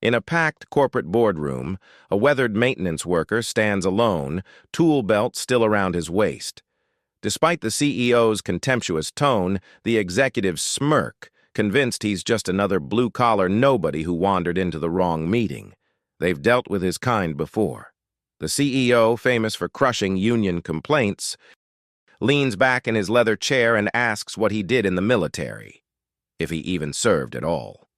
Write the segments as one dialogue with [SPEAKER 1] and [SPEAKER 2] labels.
[SPEAKER 1] In a packed corporate boardroom, a weathered maintenance worker stands alone, tool belt still around his waist. Despite the CEO's contemptuous tone, the executives smirk, convinced he's just another blue-collar nobody who wandered into the wrong meeting. They've dealt with his kind before. The CEO, famous for crushing union complaints, leans back in his leather chair and asks what he did in the military, if he even served at all.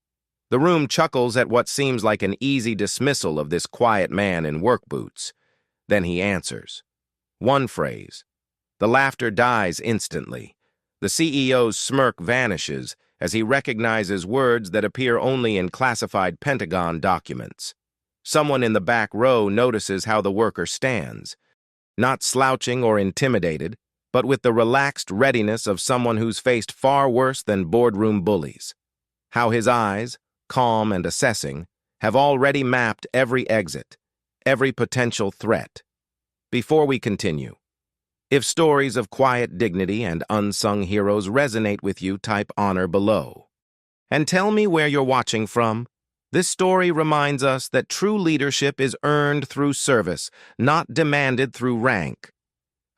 [SPEAKER 1] The room chuckles at what seems like an easy dismissal of this quiet man in work boots. Then he answers. One phrase. The laughter dies instantly. The CEO's smirk vanishes as he recognizes words that appear only in classified Pentagon documents. Someone in the back row notices how the worker stands, not slouching or intimidated, but with the relaxed readiness of someone who's faced far worse than boardroom bullies. How his eyes, calm and assessing, have already mapped every exit, every potential threat. Before we continue, if stories of quiet dignity and unsung heroes resonate with you, type honor below. And tell me where you're watching from. This story reminds us that true leadership is earned through service, not demanded through rank.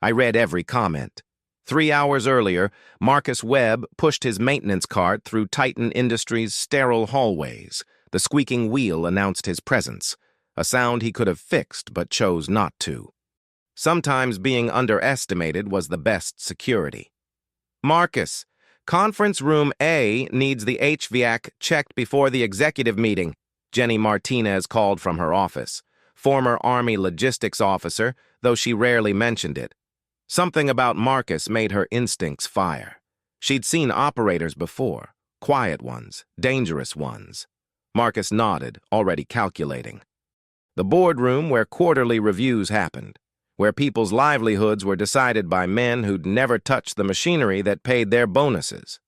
[SPEAKER 1] I read every comment. 3 hours earlier, Marcus Webb pushed his maintenance cart through Titan Industries' sterile hallways. The squeaking wheel announced his presence, a sound he could have fixed but chose not to. Sometimes being underestimated was the best security. Marcus, conference room A needs the HVAC checked before the executive meeting, Jenny Martinez called from her office. Former Army logistics officer, though she rarely mentioned it. Something about Marcus made her instincts fire. She'd seen operators before, quiet ones, dangerous ones. Marcus nodded, already calculating. The boardroom where quarterly reviews happened, where people's livelihoods were decided by men who'd never touched the machinery that paid their bonuses.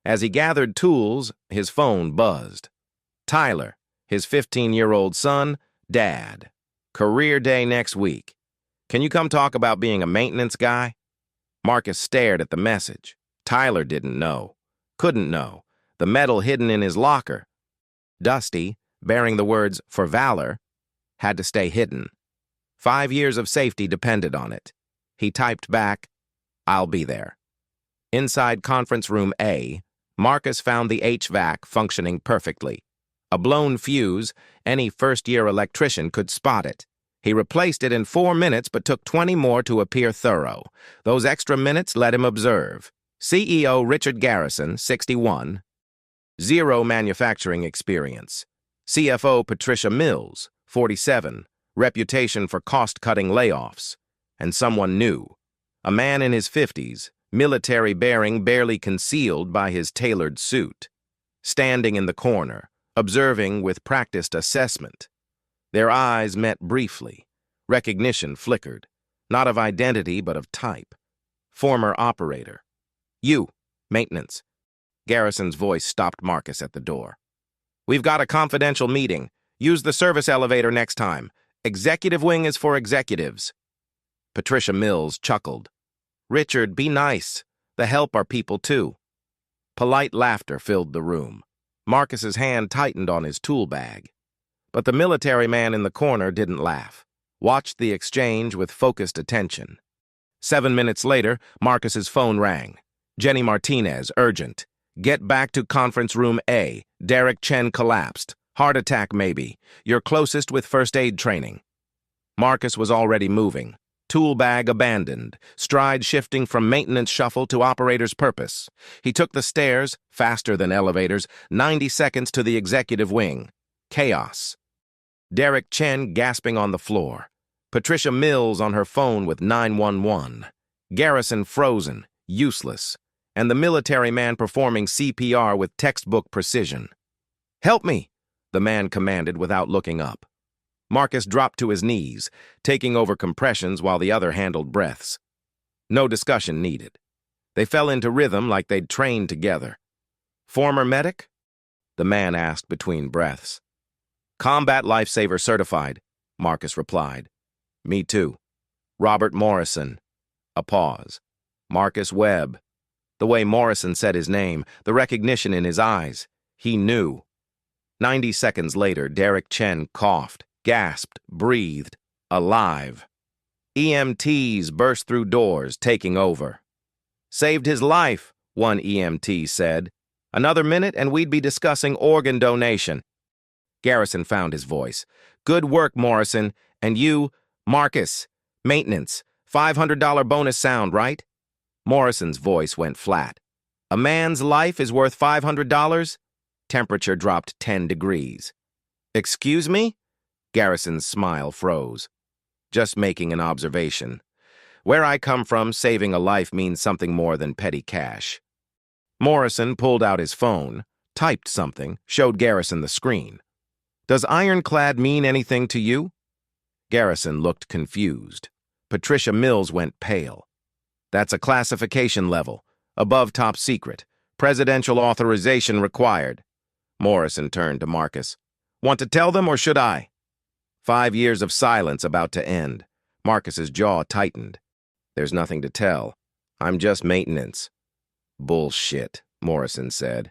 [SPEAKER 1] As he gathered tools, his phone buzzed. Tyler, his 15-year-old son, Dad. Career day next week. Can you come talk about being a maintenance guy? Marcus stared at the message. Tyler didn't know. Couldn't know. The medal hidden in his locker. Dusty, bearing the words, "For Valor," had to stay hidden. 5 years of safety depended on it. He typed back, "I'll be there." Inside conference room A, Marcus found the HVAC functioning perfectly. A blown fuse, any first-year electrician could spot it. He replaced it in 4 minutes but took 20 more to appear thorough. Those extra minutes let him observe. CEO Richard Garrison, 61. Zero manufacturing experience. CFO Patricia Mills, 47. Reputation for cost-cutting layoffs. And someone new. A man in his 50s, military bearing barely concealed by his tailored suit. Standing in the corner, observing with practiced assessment. Their eyes met briefly. Recognition flickered, not of identity but of type. Former operator. You, maintenance. Garrison's voice stopped Marcus at the door. We've got a confidential meeting. Use the service elevator next time. Executive wing is for executives. Patricia Mills chuckled. Richard, be nice. The help are people too. Polite laughter filled the room. Marcus's hand tightened on his tool bag. But the military man in the corner didn't laugh. Watched the exchange with focused attention. 7 minutes later, Marcus's phone rang. Jenny Martinez, urgent. Get back to conference room A. Derek Chen collapsed. Heart attack, maybe. You're closest with first aid training. Marcus was already moving. Tool bag abandoned. Stride shifting from maintenance shuffle to operator's purpose. He took the stairs, faster than elevators, 90 seconds to the executive wing. Chaos. Derek Chen gasping on the floor. Patricia Mills on her phone with 911. Garrison frozen, useless. And the military man performing CPR with textbook precision. Help me! The man commanded without looking up. Marcus dropped to his knees, taking over compressions while the other handled breaths. No discussion needed. They fell into rhythm like they'd trained together. Former medic? The man asked between breaths. Combat Lifesaver certified, Marcus replied. Me too. Robert Morrison. A pause. Marcus Webb. The way Morrison said his name, the recognition in his eyes. He knew. 90 seconds later, Derek Chen coughed, gasped, breathed, alive. EMTs burst through doors, taking over. "Saved his life," one EMT said. "Another minute and we'd be discussing organ donation." Garrison found his voice. "Good work, Morrison. And you, Marcus. Maintenance. $500 bonus sound, right?" Morrison's voice went flat. "A man's life is worth $500? Temperature dropped 10 degrees. "Excuse me?" Garrison's smile froze. "Just making an observation. Where I come from, saving a life means something more than petty cash." Morrison pulled out his phone, typed something, showed Garrison the screen. "Does IRONCLAD mean anything to you?" Garrison looked confused. Patricia Mills went pale. "That's a classification level, above top secret. Presidential authorization required." Morrison turned to Marcus. "Want to tell them or should I?" 5 years of silence about to end. Marcus's jaw tightened. "There's nothing to tell. I'm just maintenance." "Bullshit," Morrison said.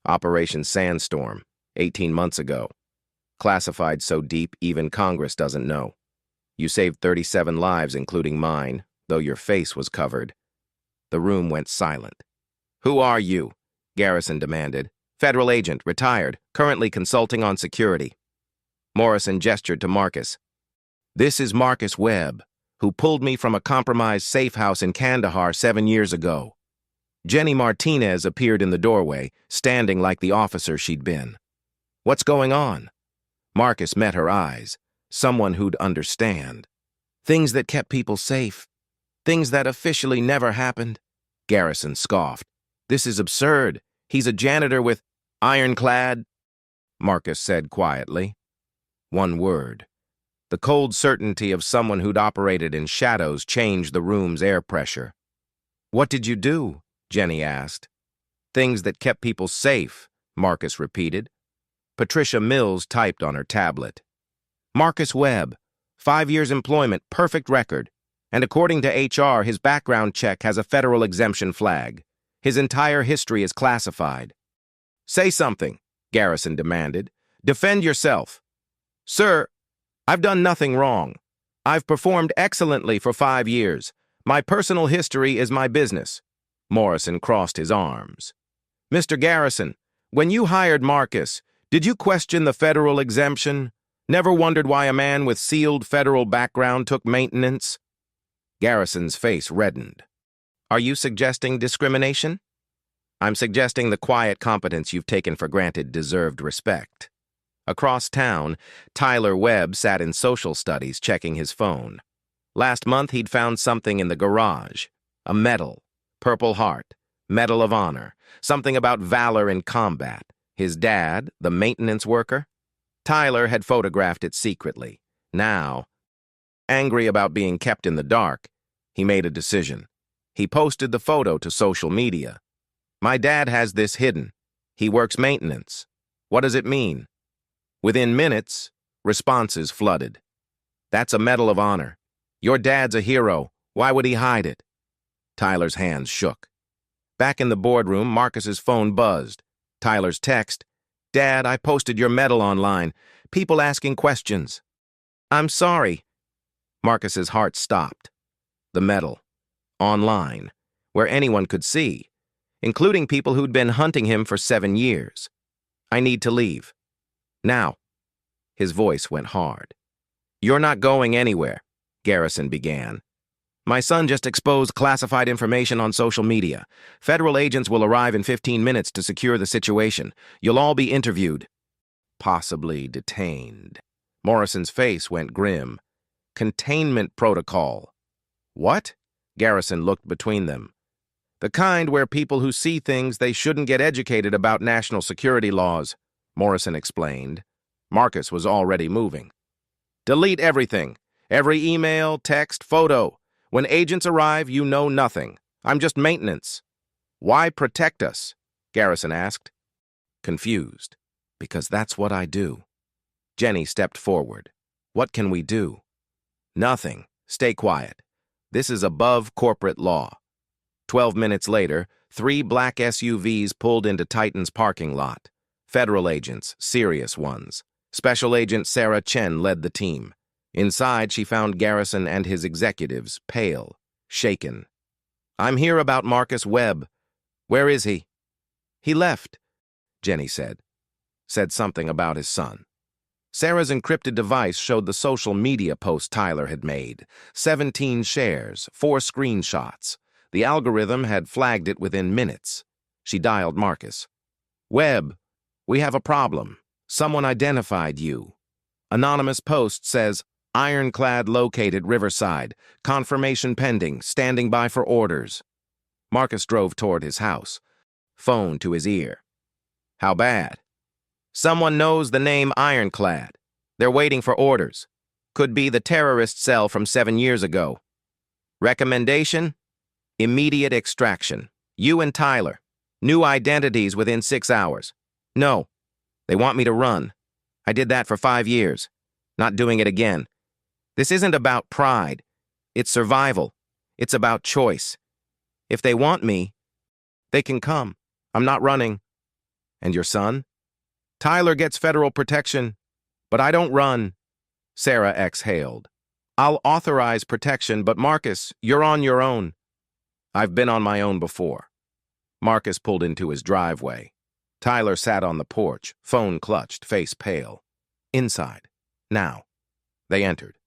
[SPEAKER 1] "Operation Sandstorm, 18 months ago. Classified so deep even Congress doesn't know. You saved 37 lives, including mine, though your face was covered." The room went silent. "Who are you?" Garrison demanded. "Federal agent, retired, currently consulting on security." Morrison gestured to Marcus. "This is Marcus Webb, who pulled me from a compromised safe house in Kandahar 7 years ago." Jenny Martinez appeared in the doorway, standing like the officer she'd been. "What's going on?" Marcus met her eyes. Someone who'd understand. "Things that kept people safe. Things that officially never happened." Garrison scoffed. "This is absurd. He's a janitor with IRONCLAD," Marcus said quietly. One word. The cold certainty of someone who'd operated in shadows changed the room's air pressure. "What did you do?" Jenny asked. "Things that kept people safe," Marcus repeated. Patricia Mills typed on her tablet. "Marcus Webb, 5 years employment, perfect record. And according to HR, his background check has a federal exemption flag. His entire history is classified." "Say something," Garrison demanded. "Defend yourself." "Sir, I've done nothing wrong. I've performed excellently for 5 years. My personal history is my business." Morrison crossed his arms. "Mr. Garrison, when you hired Marcus, did you question the federal exemption? Never wondered why a man with sealed federal background took maintenance?" Garrison's face reddened. "Are you suggesting discrimination?" "I'm suggesting the quiet competence you've taken for granted deserved respect." Across town, Tyler Webb sat in social studies checking his phone. Last month, he'd found something in the garage. A medal, Purple Heart, Medal of Honor, something about valor in combat. His dad, the maintenance worker? Tyler had photographed it secretly. Now, angry about being kept in the dark, he made a decision. He posted the photo to social media. "My dad has this hidden. He works maintenance. What does it mean?" Within minutes, responses flooded. "That's a Medal of Honor. Your dad's a hero. Why would he hide it?" Tyler's hands shook. Back in the boardroom, Marcus's phone buzzed. Tyler's text, "Dad, I posted your medal online. People asking questions." "I'm sorry." Marcus's heart stopped. The medal. Online. Where anyone could see. Including people who'd been hunting him for 7 years. "I need to leave. Now." His voice went hard. "You're not going anywhere," Garrison began. "My son just exposed classified information on social media. Federal agents will arrive in 15 minutes to secure the situation. You'll all be interviewed." "Possibly detained." Morrison's face went grim. "Containment protocol." "What?" Garrison looked between them. "The kind where people who see things they shouldn't get educated about national security laws," Morrison explained. Marcus was already moving. "Delete everything. Every email, text, photo. When agents arrive, you know nothing. I'm just maintenance." "Why protect us?" Garrison asked. Confused. "Because that's what I do." Jenny stepped forward. "What can we do?" "Nothing. Stay quiet. This is above corporate law." 12 minutes later, 3 black SUVs pulled into Titan's parking lot. Federal agents, serious ones. Special Agent Sarah Chen led the team. Inside, she found Garrison and his executives, pale, shaken. "I'm here about Marcus Webb. Where is he?" "He left," Jenny said. Said something about his son. Sarah's encrypted device showed the social media post Tyler had made. 17 shares, 4 screenshots. The algorithm had flagged it within minutes. She dialed Marcus. "Webb, we have a problem. Someone identified you. Anonymous post says, 'Ironclad located Riverside. Confirmation pending. Standing by for orders.'" Marcus drove toward his house. Phone to his ear. "How bad?" "Someone knows the name Ironclad. They're waiting for orders. Could be the terrorist cell from 7 years ago. Recommendation? Immediate extraction. You and Tyler. New identities within 6 hours. No. They want me to run. I did that for 5 years. Not doing it again. This isn't about pride. It's survival. It's about choice. If they want me, they can come. I'm not running." "And your son?" "Tyler gets federal protection, but I don't run." Sarah exhaled. "I'll authorize protection, but Marcus, you're on your own." "I've been on my own before." Marcus pulled into his driveway. Tyler sat on the porch, phone clutched, face pale. "Inside. Now." They entered.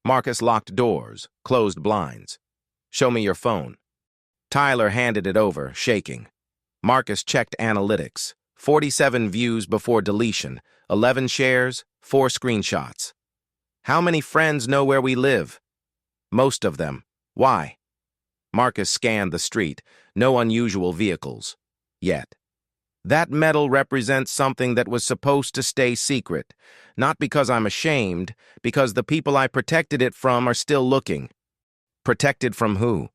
[SPEAKER 1] Marcus locked doors, closed blinds. "Show me your phone." Tyler handed it over, shaking. Marcus checked analytics. 47 views before deletion, 11 shares, 4 screenshots. "How many friends know where we live?" "Most of them. Why?" Marcus scanned the street. No unusual vehicles. Yet. "That medal represents something that was supposed to stay secret. Not because I'm ashamed, because the people I protected it from are still looking." "Protected from who?"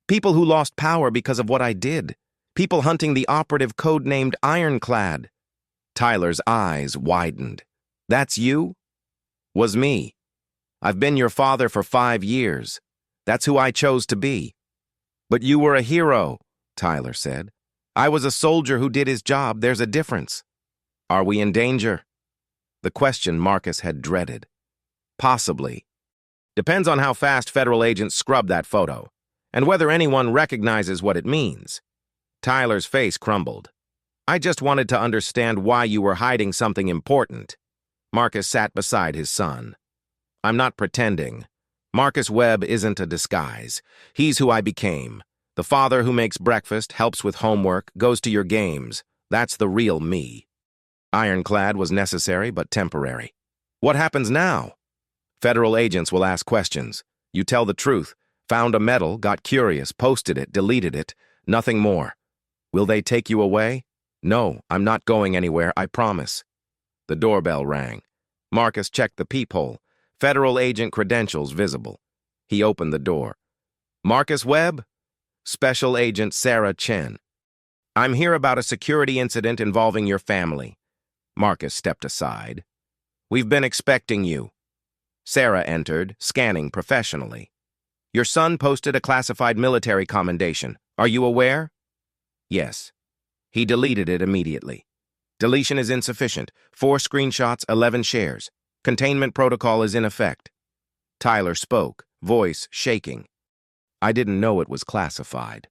[SPEAKER 1] "People who lost power because of what I did. People hunting the operative codenamed Ironclad." Tyler's eyes widened. "That's you?" "Was me. I've been your father for 5 years. That's who I chose to be." "But you were a hero," Tyler said. "I was a soldier who did his job. There's a difference." "Are we in danger?" The question Marcus had dreaded. "Possibly. Depends on how fast federal agents scrub that photo, and whether anyone recognizes what it means." Tyler's face crumbled. "I just wanted to understand why you were hiding something important." Marcus sat beside his son. "I'm not pretending. Marcus Webb isn't a disguise. He's who I became. The father who makes breakfast, helps with homework, goes to your games. That's the real me. Ironclad was necessary but temporary. What happens now? Federal agents will ask questions. You tell the truth. Found a medal, got curious, posted it, deleted it. Nothing more. Will they take you away? No, I'm not going anywhere, I promise." The doorbell rang. Marcus checked the peephole. Federal agent credentials visible. He opened the door. "Marcus Webb?" "Special Agent Sarah Chen." "I'm here about a security incident involving your family." Marcus stepped aside. "We've been expecting you." Sarah entered, scanning professionally. "Your son posted a classified military commendation. Are you aware?" "Yes." He deleted it immediately. "Deletion is insufficient. 4 screenshots, 11 shares. Containment protocol is in effect." Tyler spoke, voice shaking. "I didn't know it was classified."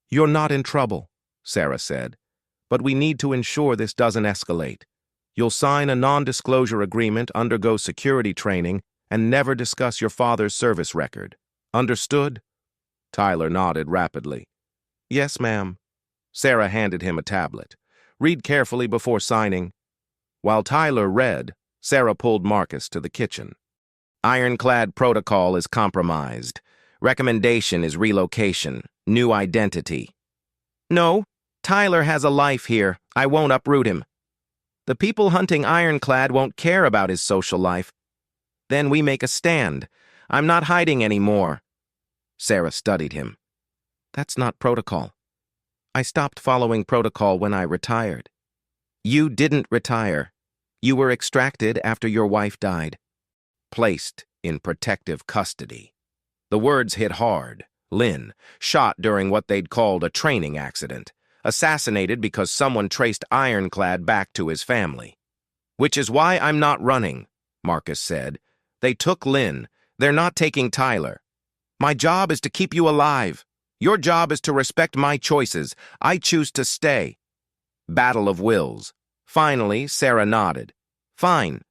[SPEAKER 1] "You're not in trouble," Sarah said. "But we need to ensure this doesn't escalate. You'll sign a non-disclosure agreement, undergo security training, and never discuss your father's service record. Understood?" Tyler nodded rapidly. "Yes, ma'am." Sarah handed him a tablet. "Read carefully before signing." While Tyler read, Sarah pulled Marcus to the kitchen. "Ironclad protocol is compromised. Recommendation is relocation. New identity." "No, Tyler has a life here. I won't uproot him. The people hunting Ironclad won't care about his social life. Then we make a stand. I'm not hiding anymore." Sarah studied him. "That's not protocol. I stopped following protocol when I retired." "You didn't retire. You were extracted after your wife died." "Placed in protective custody." The words hit hard. Lynn, shot during what they'd called a training accident. assassinated because someone traced IRONCLAD back to his family. Which is why I'm not running, Marcus said. They took Lynn. They're not taking Tyler. My job is to keep you alive. Your job is to respect my choices. I choose to stay. Battle of wills. Finally, Sarah nodded. Fine.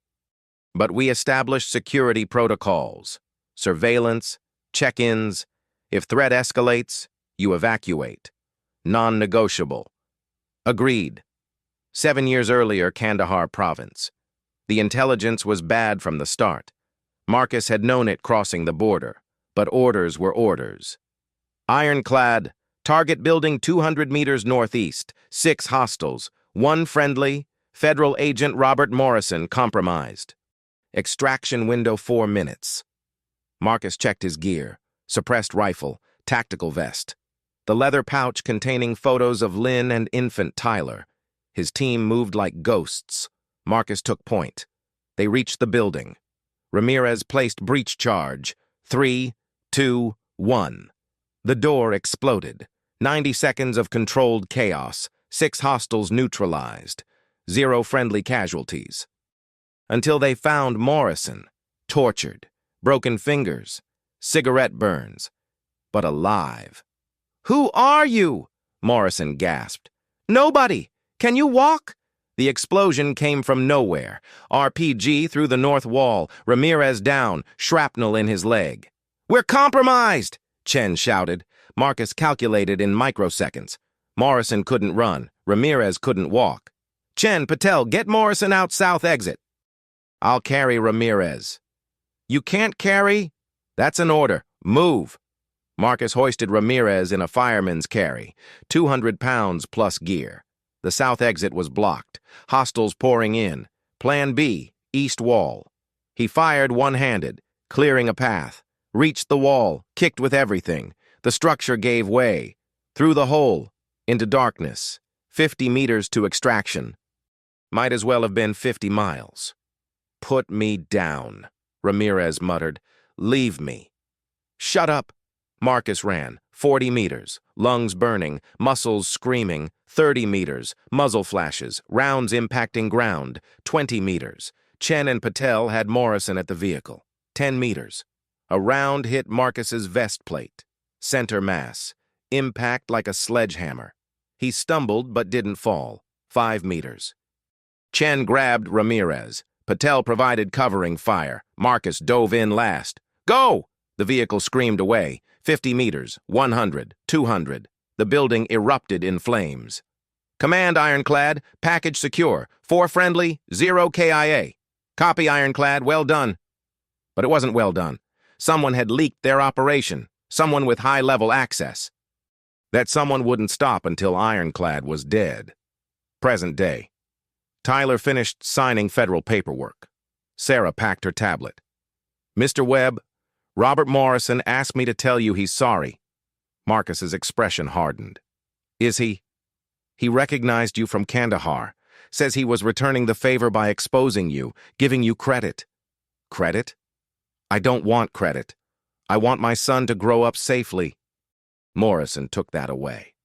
[SPEAKER 1] But we established security protocols. Surveillance, check-ins. If threat escalates, you evacuate. Non-negotiable. Agreed. 7 years earlier, Kandahar province. The intelligence was bad from the start. Marcus had known it crossing the border, but orders were orders. IRONCLAD, target building 200 meters northeast, 6 hostiles, 1 friendly, federal agent Robert Morrison compromised. Extraction window 4 minutes. Marcus checked his gear, suppressed rifle, tactical vest. The leather pouch containing photos of Lynn and infant Tyler. His team moved like ghosts. Marcus took point. They reached the building. Ramirez placed breach charge. 3, 2, 1. The door exploded. 90 seconds of controlled chaos. 6 hostiles neutralized. 0 friendly casualties. Until they found Morrison, tortured, broken fingers, cigarette burns, but alive. "Who are you?" Morrison gasped. "Nobody. Can you walk?" The explosion came from nowhere. RPG through the north wall, Ramirez down, shrapnel in his leg. "We're compromised!" Chen shouted. Marcus calculated in microseconds. Morrison couldn't run. Ramirez couldn't walk. "Chen, Patel, get Morrison out south exit." "I'll carry Ramirez." "You can't carry?" "That's an order. Move." Marcus hoisted Ramirez in a fireman's carry, 200 pounds plus gear. The south exit was blocked. Hostiles pouring in. Plan B, east wall. He fired one-handed, clearing a path. Reached the wall, kicked with everything. The structure gave way. Through the hole, into darkness. 50 meters to extraction. Might as well have been 50 miles. "Put me down," Ramirez muttered. "Leave me." "Shut up." Marcus ran. 40 meters, lungs burning, muscles screaming. 30 meters, muzzle flashes, rounds impacting ground. 20 meters. Chen and Patel had Morrison at the vehicle. 10 meters. A round hit Marcus's vest plate. Center mass. Impact like a sledgehammer. He stumbled but didn't fall. 5 meters. Chen grabbed Ramirez. Patel provided covering fire. Marcus dove in last. "Go!" The vehicle screamed away. 50 meters, 100, 200. The building erupted in flames. "Command, IRONCLAD. Package secure. 4 friendly, 0 KIA. Copy, IRONCLAD. Well done." But it wasn't well done. Someone had leaked their operation. Someone with high-level access. That someone wouldn't stop until IRONCLAD was dead. Present day. Tyler finished signing federal paperwork. Sarah packed her tablet. "Mr. Webb, Robert Morrison asked me to tell you he's sorry." Marcus's expression hardened. "Is he?" "He recognized you from Kandahar. Says he was returning the favor by exposing you, giving you credit." "Credit? I don't want credit. I want my son to grow up safely." Morrison took that away.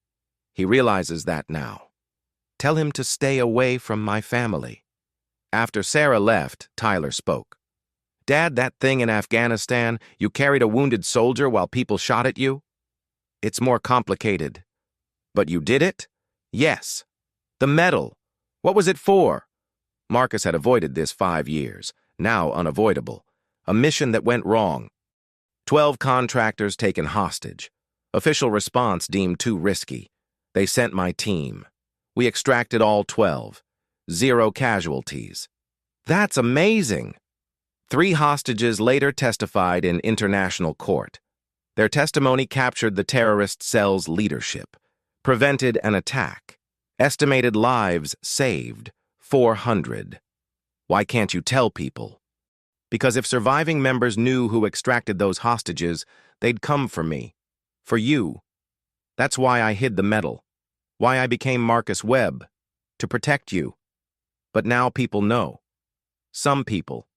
[SPEAKER 1] He realizes that now. "Tell him to stay away from my family." After Sarah left, Tyler spoke. "Dad, that thing in Afghanistan, you carried a wounded soldier while people shot at you?" "It's more complicated." "But you did it?" "Yes." "The medal, what was it for?" Marcus had avoided this 5 years, now unavoidable. A mission that went wrong. 12 contractors taken hostage. Official response deemed too risky. They sent my team. We extracted all 12. 0 casualties. "That's amazing." 3 hostages later testified in international court. Their testimony captured the terrorist cell's leadership, prevented an attack, estimated lives saved, 400. Why can't you tell people? Because if surviving members knew who extracted those hostages, they'd come for me, for you. That's why I hid the medal, why I became Marcus Webb, to protect you. But now people know. Some people.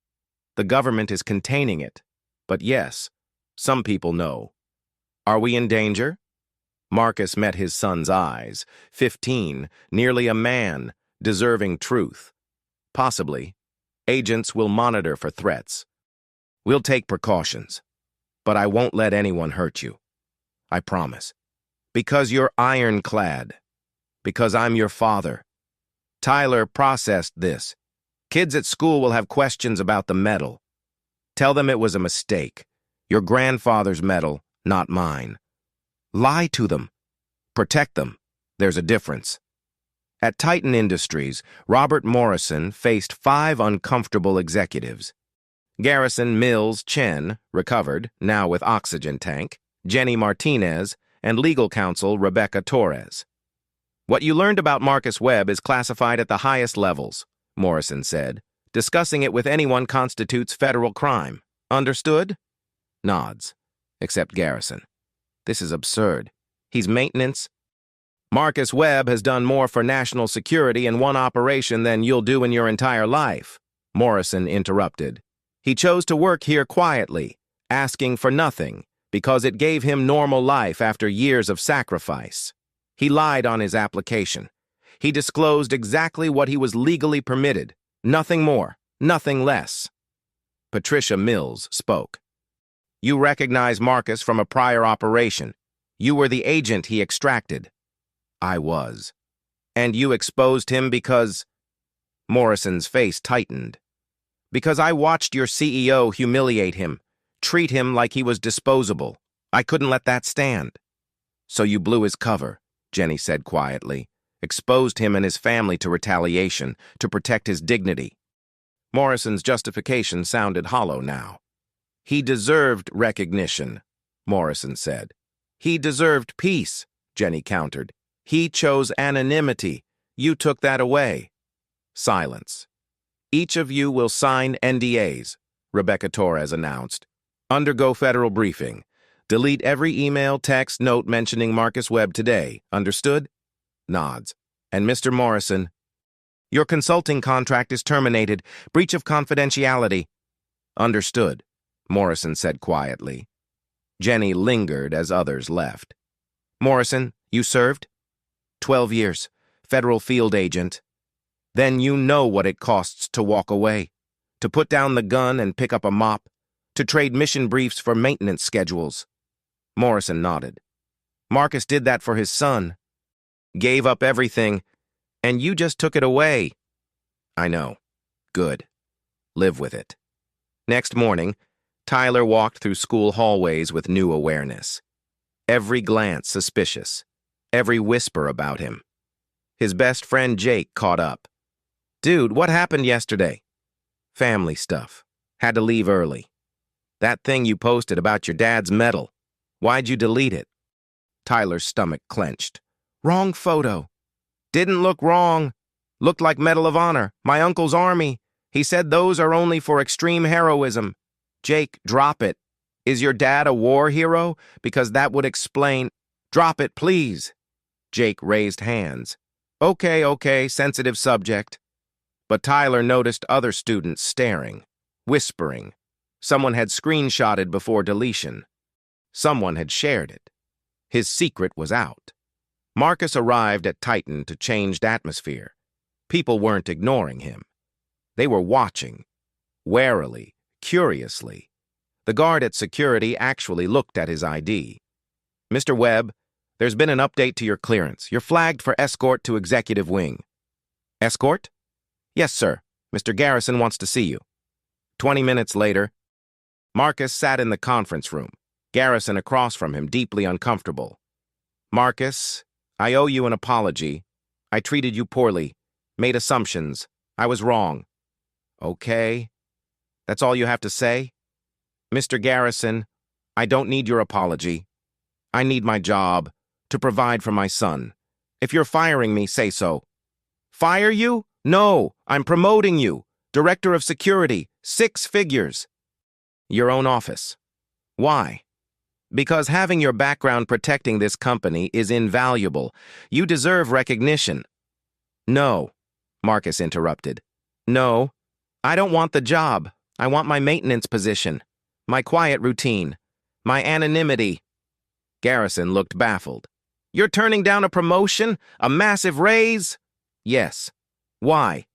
[SPEAKER 1] The government is containing it. But yes, some people know. Are we in danger? Marcus met his son's eyes. 15, nearly a man, deserving truth. Possibly. Agents will monitor for threats. We'll take precautions. But I won't let anyone hurt you. I promise. Because you're ironclad. Because I'm your father. Tyler processed this. Kids at school will have questions about the medal. Tell them it was a mistake. Your grandfather's medal, not mine. Lie to them. Protect them. There's a difference. At Titan Industries, Robert Morrison faced 5 uncomfortable executives. Garrison Mills Chen, recovered, now with oxygen tank, Jenny Martinez, and legal counsel Rebecca Torres. What you learned about Marcus Webb is classified at the highest levels, Morrison said. Discussing it with anyone constitutes federal crime. Understood? Nods. Except Garrison. This is absurd. He's maintenance. Marcus Webb has done more for national security in one operation than you'll do in your entire life, Morrison interrupted. He chose to work here quietly, asking for nothing, because it gave him normal life after years of sacrifice. He lied on his application. He disclosed exactly what he was legally permitted, nothing more, nothing less. Patricia Mills spoke. You recognize Marcus from a prior operation. You were the agent he extracted. I was. And you exposed him because... Morrison's face tightened. Because I watched your CEO humiliate him, treat him like he was disposable. I couldn't let that stand. So you blew his cover, Jenny said quietly. Exposed him and his family to retaliation, to protect his dignity. Morrison's justification sounded hollow now. He deserved recognition, Morrison said. He deserved peace, Jenny countered. He chose anonymity. You took that away. Silence. Each of you will sign NDAs, Rebecca Torres announced. Undergo federal briefing. Delete every email, text, note mentioning Marcus Webb today. Understood? Nods. And Mr. Morrison, your consulting contract is terminated. Breach of confidentiality. Understood, Morrison said quietly. Jenny lingered as others left. Morrison, you served? 12 years. Federal field agent. Then you know what it costs to walk away, to put down the gun and pick up a mop, to trade mission briefs for maintenance schedules. Morrison nodded. Marcus did that for his son. Gave up everything, and you just took it away. I know. Good. Live with it. Next morning, Tyler walked through school hallways with new awareness. Every glance suspicious. Every whisper about him. His best friend Jake caught up. Dude, what happened yesterday? Family stuff. Had to leave early. That thing you posted about your dad's medal. Why'd you delete it? Tyler's stomach clenched. Wrong photo. Didn't look wrong. Looked like Medal of Honor, my uncle's army. He said those are only for extreme heroism. Jake, drop it. Is your dad a war hero? Because that would explain... Drop it, please. Jake raised hands. Okay, sensitive subject. But Tyler noticed other students staring, whispering. Someone had screenshotted before deletion. Someone had shared it. His secret was out. Marcus arrived at Titan to change the atmosphere. People weren't ignoring him. They were watching, warily, curiously. The guard at security actually looked at his ID. Mr. Webb, there's been an update to your clearance. You're flagged for escort to executive wing. Escort? Yes, sir. Mr. Garrison wants to see you. 20 minutes later, Marcus sat in the conference room, Garrison across from him, deeply uncomfortable. Marcus, I owe you an apology. I treated you poorly, made assumptions. I was wrong. Okay. That's all you have to say? Mr. Garrison, I don't need your apology. I need my job, to provide for my son. If you're firing me, say so. Fire you? No, I'm promoting you. Director of Security, 6 figures. Your own office. Why? Because having your background protecting this company is invaluable. You deserve recognition. No, Marcus interrupted. No, I don't want the job. I want my maintenance position, my quiet routine, my anonymity. Garrison looked baffled. You're turning down a promotion? A massive raise? Yes. Why?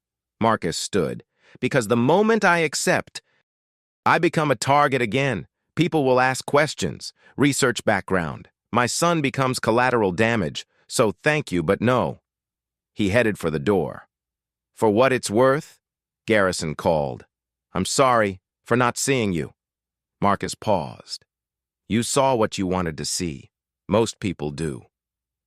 [SPEAKER 1] Marcus stood. Because the moment I accept, I become a target again. People will ask questions, research background. My son becomes collateral damage, so thank you, but no. He headed for the door. For what it's worth? Garrison called. I'm sorry for not seeing you. Marcus paused. You saw what you wanted to see. Most people do.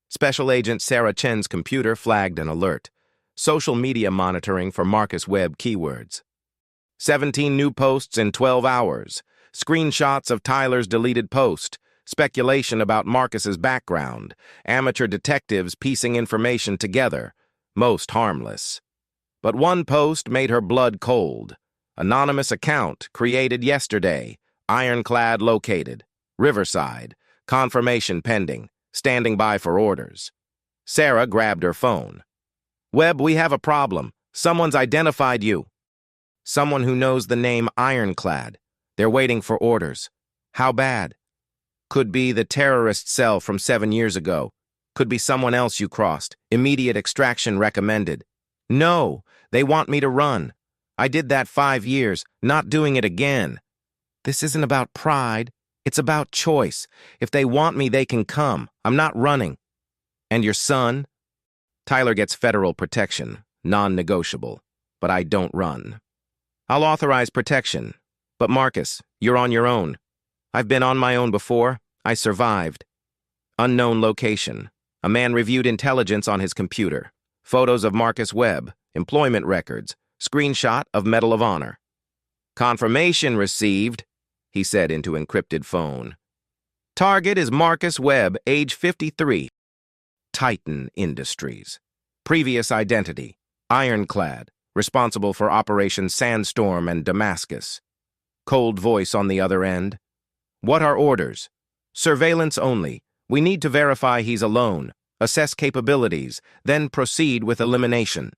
[SPEAKER 1] Special Agent Sarah Chen's computer flagged an alert. Social media monitoring for Marcus Webb keywords. 17 new posts in 12 hours. Screenshots of Tyler's deleted post. Speculation about Marcus's background. Amateur detectives piecing information together. Most harmless. But one post made her blood cold. Anonymous account created yesterday. Ironclad located. Riverside. Confirmation pending. Standing by for orders. Sarah grabbed her phone. Webb, we have a problem. Someone's identified you. Someone who knows the name Ironclad. They're waiting for orders. How bad? Could be the terrorist cell from 7 years ago. Could be someone else you crossed. Immediate extraction recommended. No, they want me to run. I did that 5 years, not doing it again. This isn't about pride. It's about choice. If they want me, they can come. I'm not running. And your son? Tyler gets federal protection, non-negotiable, but I don't run. I'll authorize protection. But Marcus, you're on your own. I've been on my own before. I survived. Unknown location. A man reviewed intelligence on his computer. Photos of Marcus Webb, employment records, screenshot of Medal of Honor. Confirmation received, he said into encrypted phone. Target is Marcus Webb, age 53. Titan Industries. Previous identity, Ironclad, responsible for Operation Sandstorm and Damascus. Cold voice on the other end. What are orders? Surveillance only. We need to verify he's alone, assess capabilities, then proceed with elimination.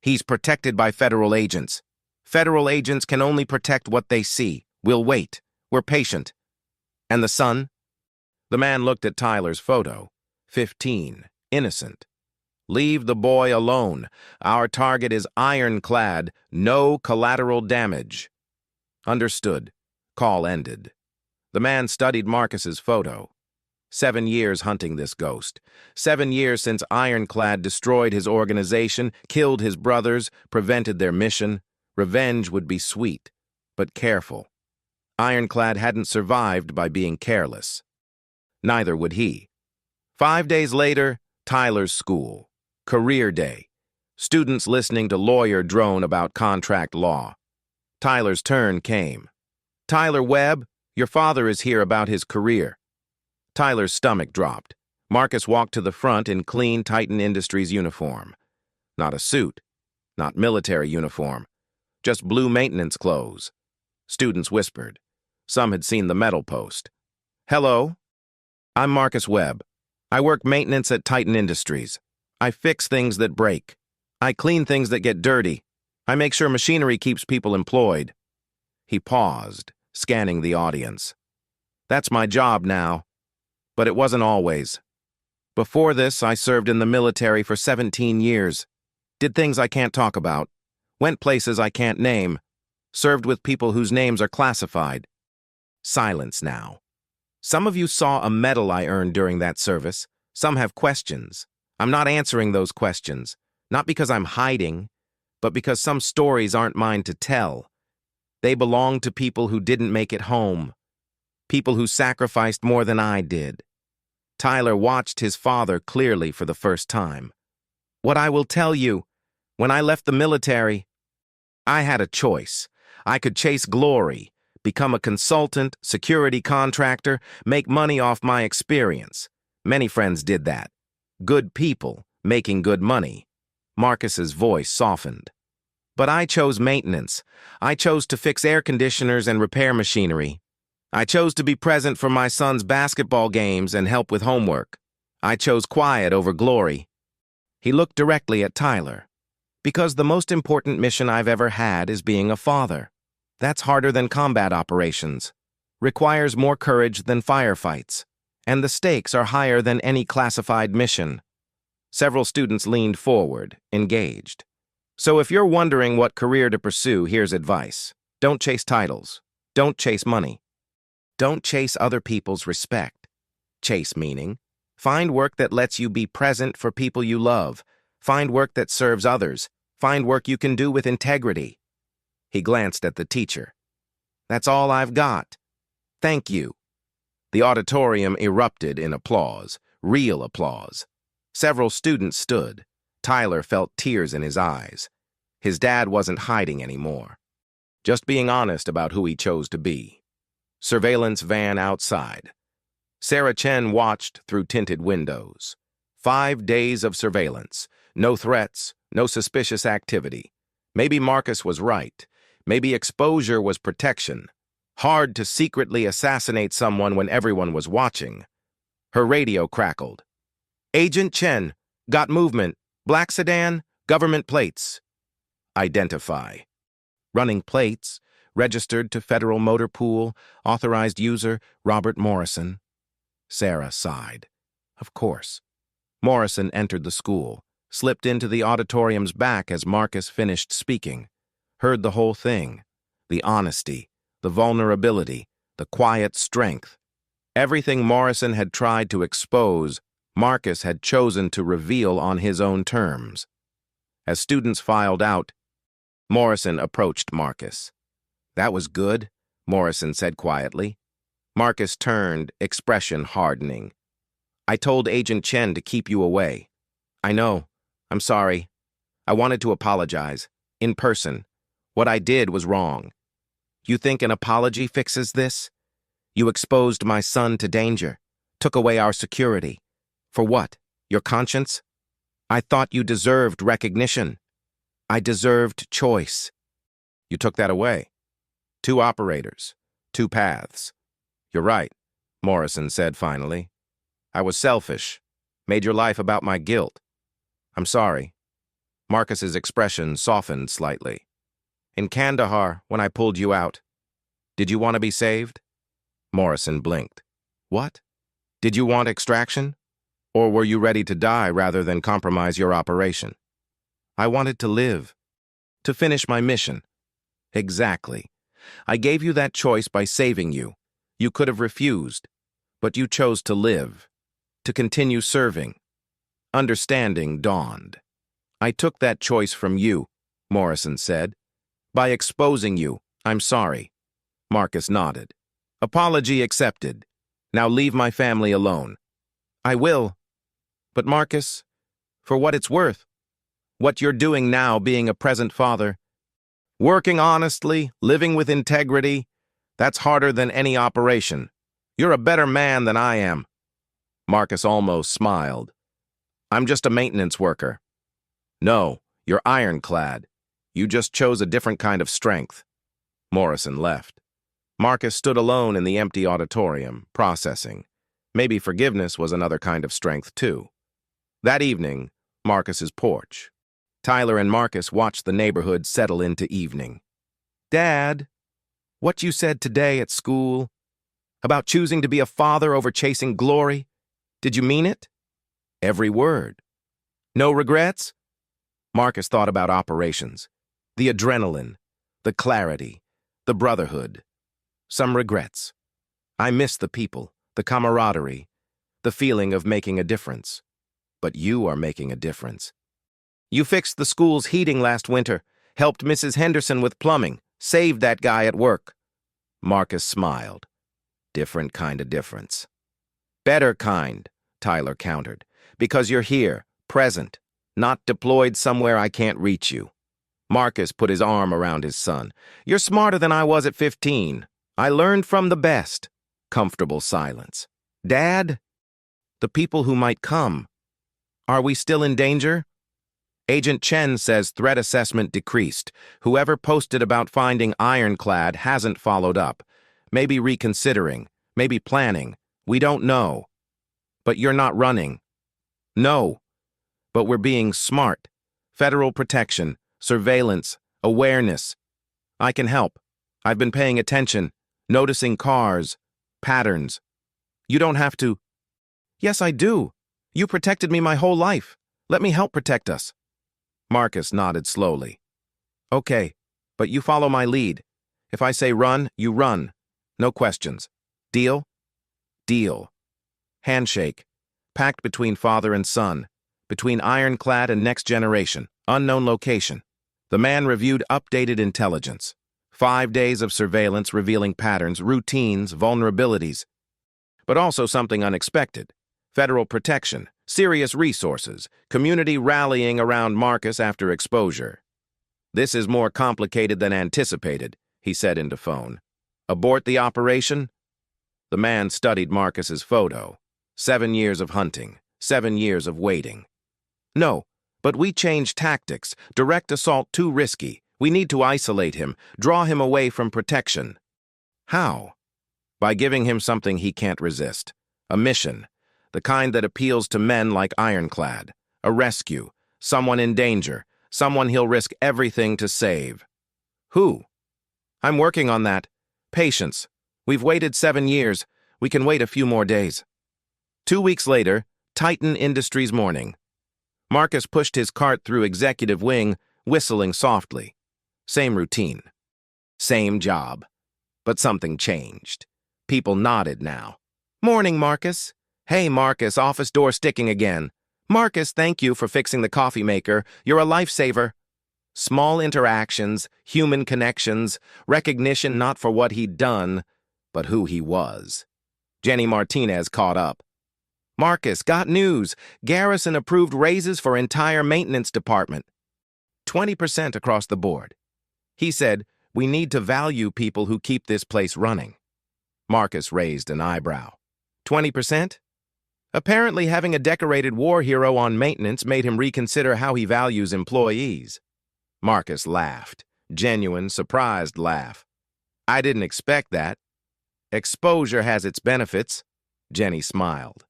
[SPEAKER 1] He's protected by federal agents. Federal agents can only protect what they see. We'll wait. We're patient. And the son? The man looked at Tyler's photo. 15. Innocent. Leave the boy alone. Our target is Ironclad. No collateral damage. Understood. Call ended. The man studied Marcus's photo. 7 years hunting this ghost. 7 years since Ironclad destroyed his organization, killed his brothers, prevented their mission. Revenge would be sweet, but careful. Ironclad hadn't survived by being careless. Neither would he. 5 days later, Tyler's school. Career day. Students listening to lawyer drone about contract law. Tyler's turn came. Tyler Webb, your father is here about his career. Tyler's stomach dropped. Marcus walked to the front in clean Titan Industries uniform. Not a suit, not military uniform, just blue maintenance clothes. Students whispered. Some had seen the metal post. Hello, I'm Marcus Webb. I work maintenance at Titan Industries. I fix things that break. I clean things that get dirty. I make sure machinery keeps people employed. He paused, scanning the audience. That's my job now. But it wasn't always. Before this, I served in the military for 17 years. Did things I can't talk about. Went places I can't name. Served with people whose names are classified. Silence now. Some of you saw a medal I earned during that service. Some have questions. I'm not answering those questions. Not because I'm hiding, but because some stories aren't mine to tell. They belong to people who didn't make it home. People who sacrificed more than I did. Tyler watched his father clearly for the first time. What I will tell you, when I left the military, I had a choice. I could chase glory, become a consultant, security contractor, make money off my experience. Many friends did that. Good people, making good money. Marcus's voice softened. But I chose maintenance. I chose to fix air conditioners and repair machinery. I chose to be present for my son's basketball games and help with homework. I chose quiet over glory. He looked directly at Tyler. Because the most important mission I've ever had is being a father. That's harder than combat operations. Requires more courage than firefights. And the stakes are higher than any classified mission. Several students leaned forward, engaged. So if you're wondering what career to pursue, here's advice. Don't chase titles. Don't chase money. Don't chase other people's respect. Chase meaning. Find work that lets you be present for people you love. Find work that serves others. Find work you can do with integrity. He glanced at the teacher. That's all I've got. Thank you. The auditorium erupted in applause, real applause. Several students stood. Tyler felt tears in his eyes. His dad wasn't hiding anymore. Just being honest about who he chose to be. Surveillance van outside. Sarah Chen watched through tinted windows. 5 days of surveillance. No threats, no suspicious activity. Maybe Marcus was right. Maybe exposure was protection. Hard to secretly assassinate someone when everyone was watching. Her radio crackled. Agent Chen, got movement, black sedan, government plates. Identify. Running plates, registered to Federal Motor Pool, authorized user Robert Morrison. Sarah sighed. Of course. Morrison entered the school, slipped into the auditorium's back as Marcus finished speaking. Heard the whole thing. The honesty, the vulnerability, the quiet strength. Everything Morrison had tried to expose, Marcus had chosen to reveal on his own terms. As students filed out, Morrison approached Marcus. That was good, Morrison said quietly. Marcus turned, expression hardening. I told Agent Chen to keep you away. I know. I'm sorry. I wanted to apologize. In person. What I did was wrong. You think an apology fixes this? You exposed my son to danger. Took away our security. For what? Your conscience? I thought you deserved recognition. I deserved choice. You took that away. 2 operators. 2 paths. You're right, Morrison said finally. I was selfish. Made your life about my guilt. I'm sorry. Marcus's expression softened slightly. In Kandahar, when I pulled you out, did you want to be saved? Morrison blinked. What? Did you want extraction? Or were you ready to die rather than compromise your operation? I wanted to live. To finish my mission. Exactly. I gave you that choice by saving you. You could have refused, but you chose to live, to continue serving. Understanding dawned. I took that choice from you, Morrison said. By exposing you, I'm sorry. Marcus nodded. Apology accepted. Now leave my family alone. I will. But Marcus, for what it's worth, what you're doing now being a present father, working honestly, living with integrity, that's harder than any operation. You're a better man than I am. Marcus almost smiled. I'm just a maintenance worker. No, you're ironclad. You just chose a different kind of strength. Morrison left. Marcus stood alone in the empty auditorium, processing. Maybe forgiveness was another kind of strength, too. That evening, Marcus's porch. Tyler and Marcus watched the neighborhood settle into evening. Dad, what you said today at school, about choosing to be a father over chasing glory, did you mean it? Every word. No regrets? Marcus thought about operations, the adrenaline, the clarity, the brotherhood. Some regrets. I miss the people, the camaraderie, the feeling of making a difference. But you are making a difference. You fixed the school's heating last winter, helped Mrs. Henderson with plumbing, saved that guy at work. Marcus smiled. Different kind of difference. Better kind, Tyler countered, because you're here, present, not deployed somewhere I can't reach you. Marcus put his arm around his son. You're smarter than I was at 15. I learned from the best. Comfortable silence. Dad? The people who might come. Are we still in danger? Agent Chen says threat assessment decreased. Whoever posted about finding Ironclad hasn't followed up. Maybe reconsidering. Maybe planning. We don't know. But you're not running. No. But we're being smart. Federal protection, surveillance, awareness. I can help. I've been paying attention, noticing cars, patterns. You don't have to. Yes, I do. You protected me my whole life. Let me help protect us. Marcus nodded slowly. Okay, but you follow my lead. If I say run, you run. No questions. Deal? Deal. Handshake. Pact between father and son. Between Ironclad and Next Generation. Unknown location. The man reviewed updated intelligence. 5 days of surveillance revealing patterns, routines, vulnerabilities. But also something unexpected. Federal protection, serious resources, community rallying around Marcus after exposure. This is more complicated than anticipated, he said into phone. Abort the operation? The man studied Marcus's photo. 7 years of hunting, 7 years of waiting. No, but we changed tactics. Direct assault too risky. We need to isolate him, draw him away from protection. How? By giving him something he can't resist. A mission, the kind that appeals to men like Ironclad. A rescue, someone in danger, someone he'll risk everything to save. Who? I'm working on that. Patience. We've waited 7 years. We can wait a few more days. 2 weeks later, Titan Industries morning. Marcus pushed his cart through executive wing, whistling softly. Same routine. Same job. But something changed. People nodded now. Morning, Marcus. Hey, Marcus, office door sticking again. Marcus, thank you for fixing the coffee maker. You're a lifesaver. Small interactions, human connections, recognition not for what he'd done, but who he was. Jenny Martinez caught up. Marcus, got news. Garrison approved raises for entire maintenance department. 20% across the board. He said, we need to value people who keep this place running. Marcus raised an eyebrow. 20%? Apparently having a decorated war hero on maintenance made him reconsider how he values employees. Marcus laughed. Genuine, surprised laugh. I didn't expect that. Exposure has its benefits. Jenny smiled.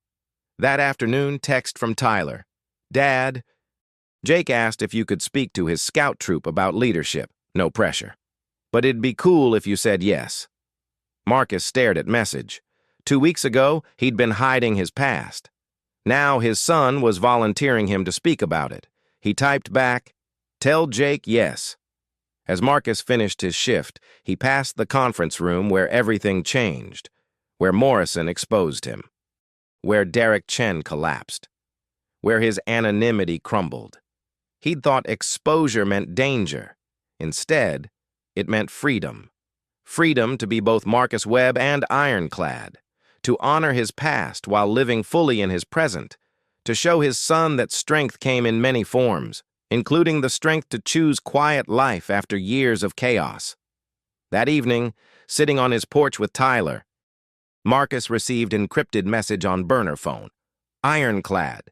[SPEAKER 1] That afternoon, text from Tyler. Dad. Jake asked if you could speak to his scout troop about leadership. No pressure. But it'd be cool if you said yes. Marcus stared at message. 2 weeks ago, he'd been hiding his past. Now his son was volunteering him to speak about it. He typed back, tell Jake yes. As Marcus finished his shift, he passed the conference room where everything changed, where Morrison exposed him, where Derek Chen collapsed, where his anonymity crumbled. He'd thought exposure meant danger. Instead, it meant freedom. Freedom to be both Marcus Webb and Ironclad, to honor his past while living fully in his present, to show his son that strength came in many forms, including the strength to choose quiet life after years of chaos. That evening, sitting on his porch with Tyler, Marcus received encrypted message on burner phone. Ironclad.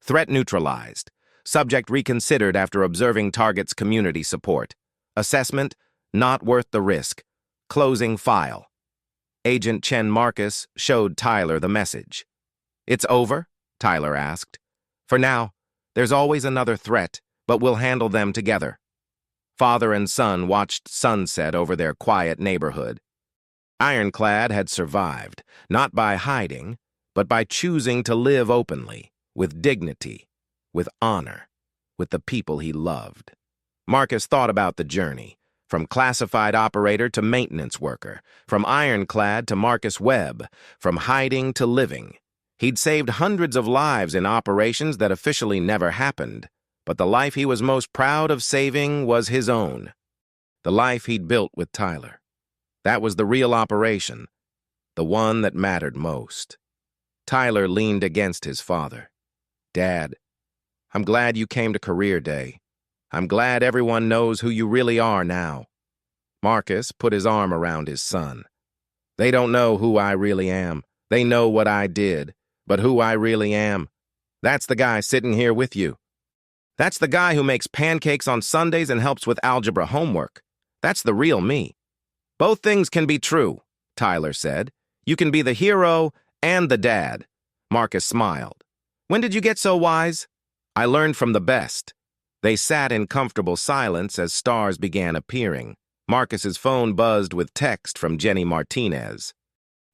[SPEAKER 1] Threat neutralized. Subject reconsidered after observing target's community support. Assessment, not worth the risk. Closing file. Agent Chen Marcus showed Tyler the message. It's over? Tyler asked. For now, there's always another threat, but we'll handle them together. Father and son watched sunset over their quiet neighborhood. Ironclad had survived, not by hiding, but by choosing to live openly, with dignity, with honor, with the people he loved. Marcus thought about the journey, from classified operator to maintenance worker, from Ironclad to Marcus Webb, from hiding to living. He'd saved hundreds of lives in operations that officially never happened, but the life he was most proud of saving was his own. The life he'd built with Tyler. That was the real operation, the one that mattered most. Tyler leaned against his father. Dad, I'm glad you came to Career Day. I'm glad everyone knows who you really are now. Marcus put his arm around his son. They don't know who I really am. They know what I did, but who I really am. That's the guy sitting here with you. That's the guy who makes pancakes on Sundays and helps with algebra homework. That's the real me. Both things can be true, Tyler said. You can be the hero and the dad. Marcus smiled. When did you get so wise? I learned from the best. They sat in comfortable silence as stars began appearing. Marcus's phone buzzed with text from Jenny Martinez.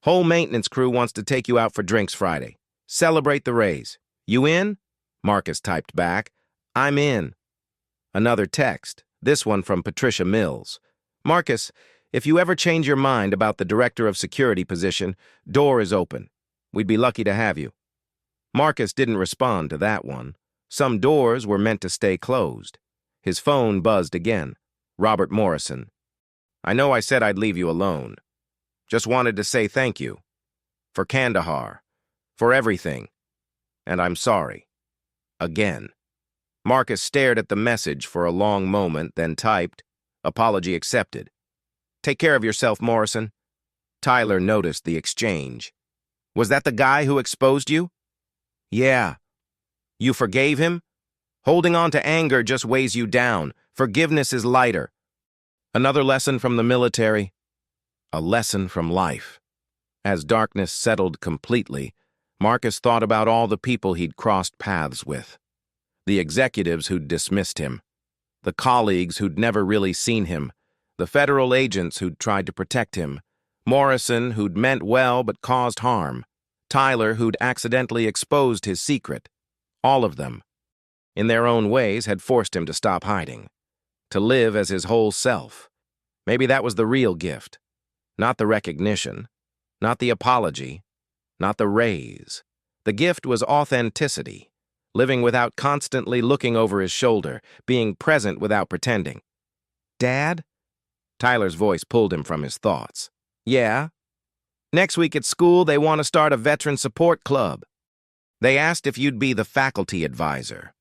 [SPEAKER 1] Whole maintenance crew wants to take you out for drinks Friday. Celebrate the raise. You in? Marcus typed back. I'm in. Another text, this one from Patricia Mills. Marcus, if you ever change your mind about the director of security position, door is open. We'd be lucky to have you. Marcus didn't respond to that one. Some doors were meant to stay closed. His phone buzzed again. Robert Morrison. I know I said I'd leave you alone. Just wanted to say thank you. For Kandahar. For everything. And I'm sorry. Again. Marcus stared at the message for a long moment, then typed, apology accepted. Take care of yourself, Morrison. Tyler noticed the exchange. Was that the guy who exposed you? Yeah. You forgave him? Holding on to anger just weighs you down. Forgiveness is lighter. Another lesson from the military. A lesson from life. As darkness settled completely, Marcus thought about all the people he'd crossed paths with. The executives who'd dismissed him. The colleagues who'd never really seen him. The federal agents who'd tried to protect him. Morrison, who'd meant well but caused harm. Tyler, who'd accidentally exposed his secret. All of them, in their own ways, had forced him to stop hiding. To live as his whole self. Maybe that was the real gift. Not the recognition. Not the apology. Not the raise. The gift was authenticity. Living without constantly looking over his shoulder. Being present without pretending. Dad? Tyler's voice pulled him from his thoughts. Yeah? Next week at school, they want to start a veteran support club. They asked if you'd be the faculty advisor.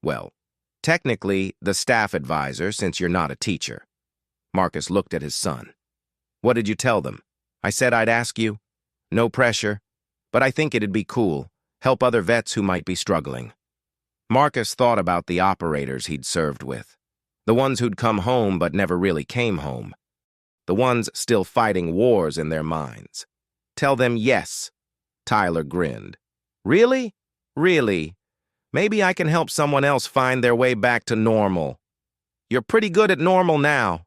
[SPEAKER 1] Well, technically, the staff advisor, since you're not a teacher. Marcus looked at his son. What did you tell them? I said I'd ask you. No pressure. But I think it'd be cool. Help other vets who might be struggling. Marcus thought about the operators he'd served with. The ones who'd come home but never really came home. The ones still fighting wars in their minds. Tell them yes. Tyler grinned. Really? Really? Maybe I can help someone else find their way back to normal. You're pretty good at normal now.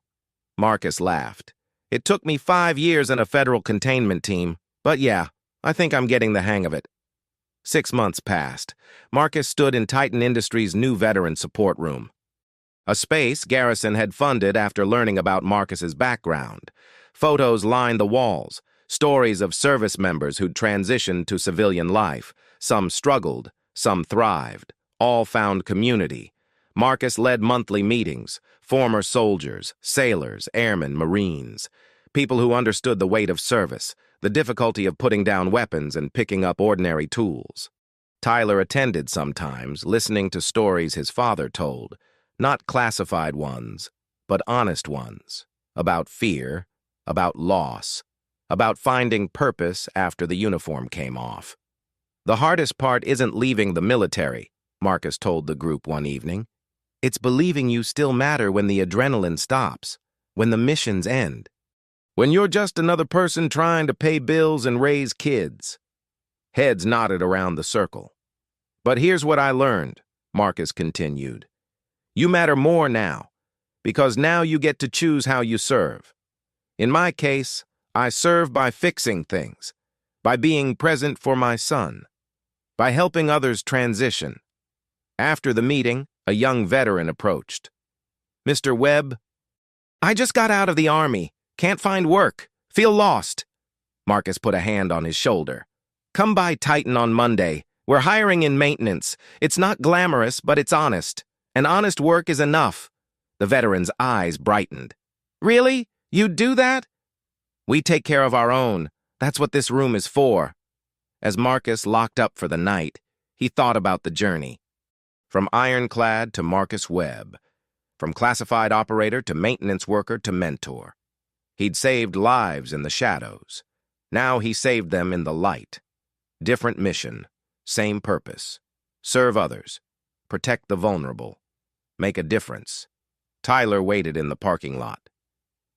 [SPEAKER 1] Marcus laughed. It took me 5 years in a federal containment team, but yeah, I think I'm getting the hang of it. 6 months passed. Marcus stood in Titan Industries' new veteran support room. A space Garrison had funded after learning about Marcus's background. Photos lined the walls, stories of service members who'd transitioned to civilian life. Some struggled, some thrived, all found community. Marcus led monthly meetings, former soldiers, sailors, airmen, Marines, people who understood the weight of service, the difficulty of putting down weapons and picking up ordinary tools. Tyler attended sometimes, listening to stories his father told, not classified ones, but honest ones, about fear, about loss, about finding purpose after the uniform came off. The hardest part isn't leaving the military, Marcus told the group one evening. It's believing you still matter when the adrenaline stops, when the missions end. When you're just another person trying to pay bills and raise kids. Heads nodded around the circle. But here's what I learned, Marcus continued. You matter more now, because now you get to choose how you serve. In my case, I serve by fixing things, by being present for my son, by helping others transition. After the meeting, a young veteran approached. Mr. Webb, I just got out of the Army. Can't find work. Feel lost. Marcus put a hand on his shoulder. Come by Titan on Monday. We're hiring in maintenance. It's not glamorous, but it's honest. And honest work is enough. The veteran's eyes brightened. Really? You'd do that? We take care of our own. That's what this room is for. As Marcus locked up for the night, he thought about the journey. From IRONCLAD to Marcus Webb. From classified operator to maintenance worker to mentor. He'd saved lives in the shadows. Now he saved them in the light. Different mission, same purpose. Serve others. Protect the vulnerable. Make a difference. Tyler waited in the parking lot.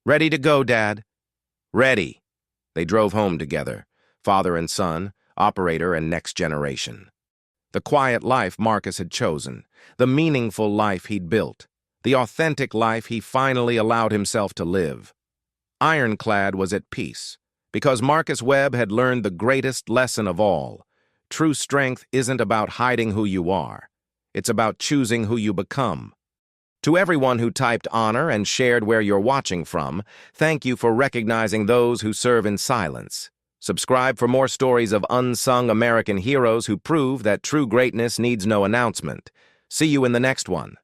[SPEAKER 1] Ready to go, Dad? Ready. They drove home together, father and son, operator and next generation. The quiet life Marcus had chosen, the meaningful life he'd built, the authentic life he finally allowed himself to live. IRONCLAD was at peace, because Marcus Webb had learned the greatest lesson of all. True strength isn't about hiding who you are. It's about choosing who you become. To everyone who typed honor and shared where you're watching from, thank you for recognizing those who serve in silence. Subscribe for more stories of unsung American heroes who prove that true greatness needs no announcement. See you in the next one.